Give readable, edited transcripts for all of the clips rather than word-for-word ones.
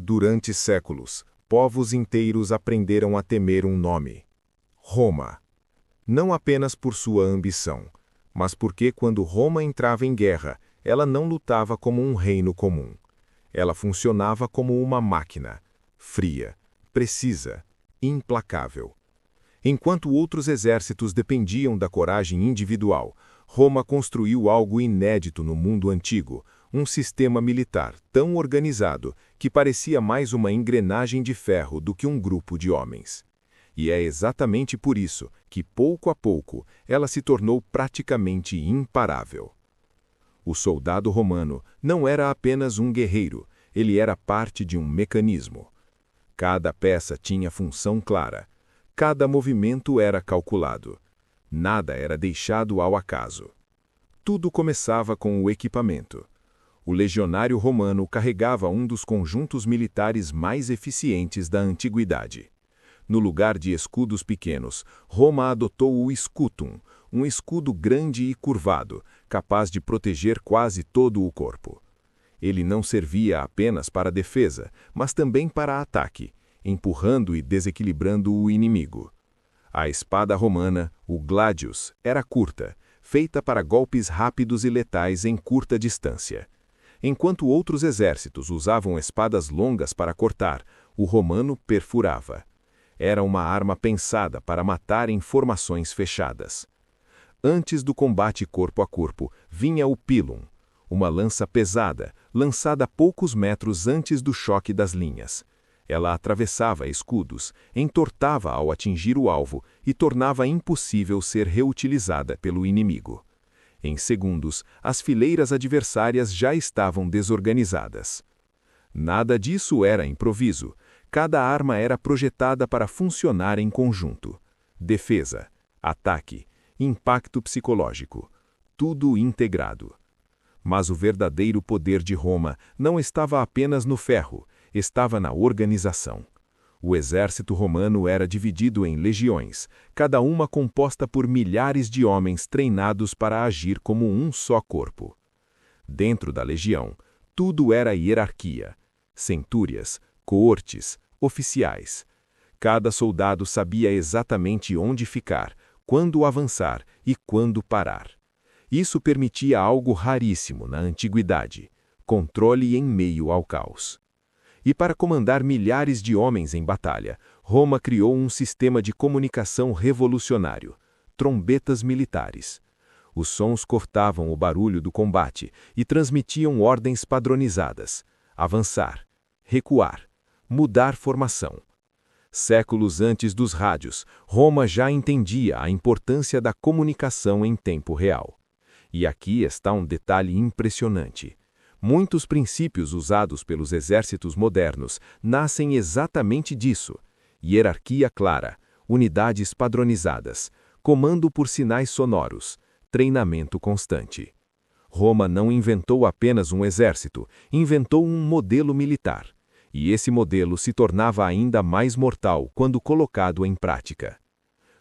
Durante séculos, povos inteiros aprenderam a temer um nome: Roma. Não apenas por sua ambição, mas porque quando Roma entrava em guerra, ela não lutava como um reino comum. Ela funcionava como uma máquina, fria, precisa, implacável. Enquanto outros exércitos dependiam da coragem individual, Roma construiu algo inédito no mundo antigo, um sistema militar tão organizado que parecia mais uma engrenagem de ferro do que um grupo de homens. E é exatamente por isso que, pouco a pouco, ela se tornou praticamente imparável. O soldado romano não era apenas um guerreiro, ele era parte de um mecanismo. Cada peça tinha função clara. Cada movimento era calculado. Nada era deixado ao acaso. Tudo começava com o equipamento. O legionário romano carregava um dos conjuntos militares mais eficientes da antiguidade. No lugar de escudos pequenos, Roma adotou o scutum, um escudo grande e curvado, capaz de proteger quase todo o corpo. Ele não servia apenas para defesa, mas também para ataque, empurrando e desequilibrando o inimigo. A espada romana, o gladius, era curta, feita para golpes rápidos e letais em curta distância. Enquanto outros exércitos usavam espadas longas para cortar, o romano perfurava. Era uma arma pensada para matar em formações fechadas. Antes do combate corpo a corpo, vinha o pilum, uma lança pesada, lançada poucos metros antes do choque das linhas. Ela atravessava escudos, entortava ao atingir o alvo e tornava impossível ser reutilizada pelo inimigo. Em segundos, as fileiras adversárias já estavam desorganizadas. Nada disso era improviso. Cada arma era projetada para funcionar em conjunto. Defesa, ataque, impacto psicológico, tudo integrado. Mas o verdadeiro poder de Roma não estava apenas no ferro, estava na organização. O exército romano era dividido em legiões, cada uma composta por milhares de homens treinados para agir como um só corpo. Dentro da legião, tudo era hierarquia: centúrias, coortes, oficiais. Cada soldado sabia exatamente onde ficar, quando avançar e quando parar. Isso permitia algo raríssimo na antiguidade: controle em meio ao caos. E para comandar milhares de homens em batalha, Roma criou um sistema de comunicação revolucionário: trombetas militares. Os sons cortavam o barulho do combate e transmitiam ordens padronizadas: avançar, recuar, mudar formação. Séculos antes dos rádios, Roma já entendia a importância da comunicação em tempo real. E aqui está um detalhe impressionante. Muitos princípios usados pelos exércitos modernos nascem exatamente disso: hierarquia clara, unidades padronizadas, comando por sinais sonoros, treinamento constante. Roma não inventou apenas um exército, inventou um modelo militar. E esse modelo se tornava ainda mais mortal quando colocado em prática.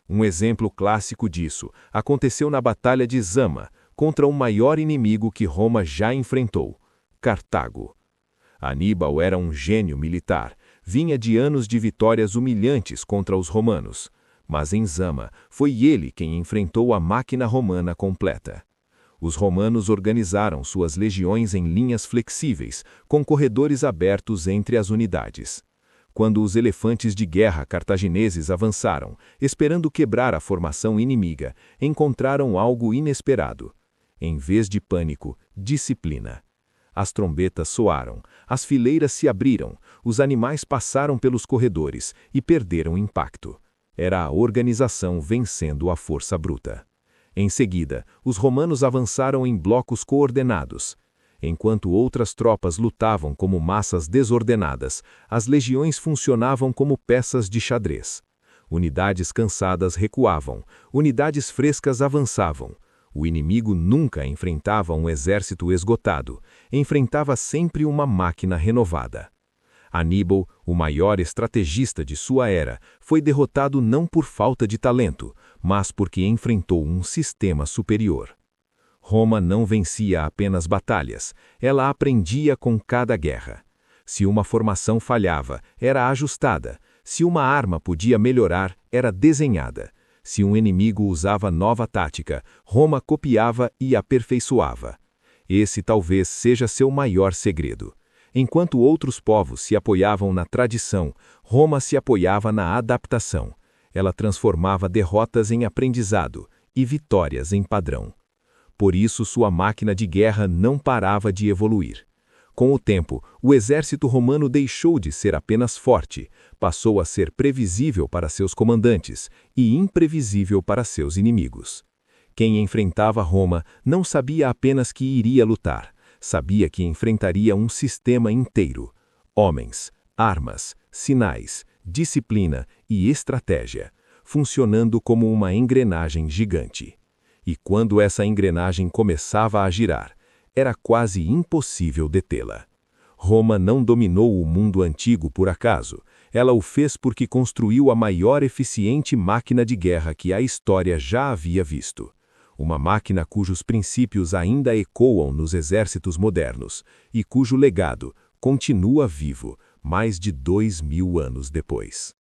Um exemplo clássico disso aconteceu na Batalha de Zama, contra o maior inimigo que Roma já enfrentou: Cartago. Aníbal era um gênio militar, vinha de anos de vitórias humilhantes contra os romanos, mas em Zama foi ele quem enfrentou a máquina romana completa. Os romanos organizaram suas legiões em linhas flexíveis, com corredores abertos entre as unidades. Quando os elefantes de guerra cartagineses avançaram, esperando quebrar a formação inimiga, encontraram algo inesperado. Em vez de pânico, disciplina. As trombetas soaram, as fileiras se abriram, os animais passaram pelos corredores e perderam impacto. Era a organização vencendo a força bruta. Em seguida, os romanos avançaram em blocos coordenados. Enquanto outras tropas lutavam como massas desordenadas, as legiões funcionavam como peças de xadrez. Unidades cansadas recuavam, unidades frescas avançavam. O inimigo nunca enfrentava um exército esgotado, enfrentava sempre uma máquina renovada. Aníbal, o maior estrategista de sua era, foi derrotado não por falta de talento, mas porque enfrentou um sistema superior. Roma não vencia apenas batalhas, ela aprendia com cada guerra. Se uma formação falhava, era ajustada. Se uma arma podia melhorar, era desenhada. Se um inimigo usava nova tática, Roma copiava e aperfeiçoava. Esse talvez seja seu maior segredo. Enquanto outros povos se apoiavam na tradição, Roma se apoiava na adaptação. Ela transformava derrotas em aprendizado e vitórias em padrão. Por isso, sua máquina de guerra não parava de evoluir. Com o tempo, o exército romano deixou de ser apenas forte, passou a ser previsível para seus comandantes e imprevisível para seus inimigos. Quem enfrentava Roma não sabia apenas que iria lutar, sabia que enfrentaria um sistema inteiro: homens, armas, sinais, disciplina e estratégia, funcionando como uma engrenagem gigante. E quando essa engrenagem começava a girar, era quase impossível detê-la. Roma não dominou o mundo antigo por acaso, ela o fez porque construiu a maior eficiente máquina de guerra que a história já havia visto. Uma máquina cujos princípios ainda ecoam nos exércitos modernos e cujo legado continua vivo mais de 2000 anos depois.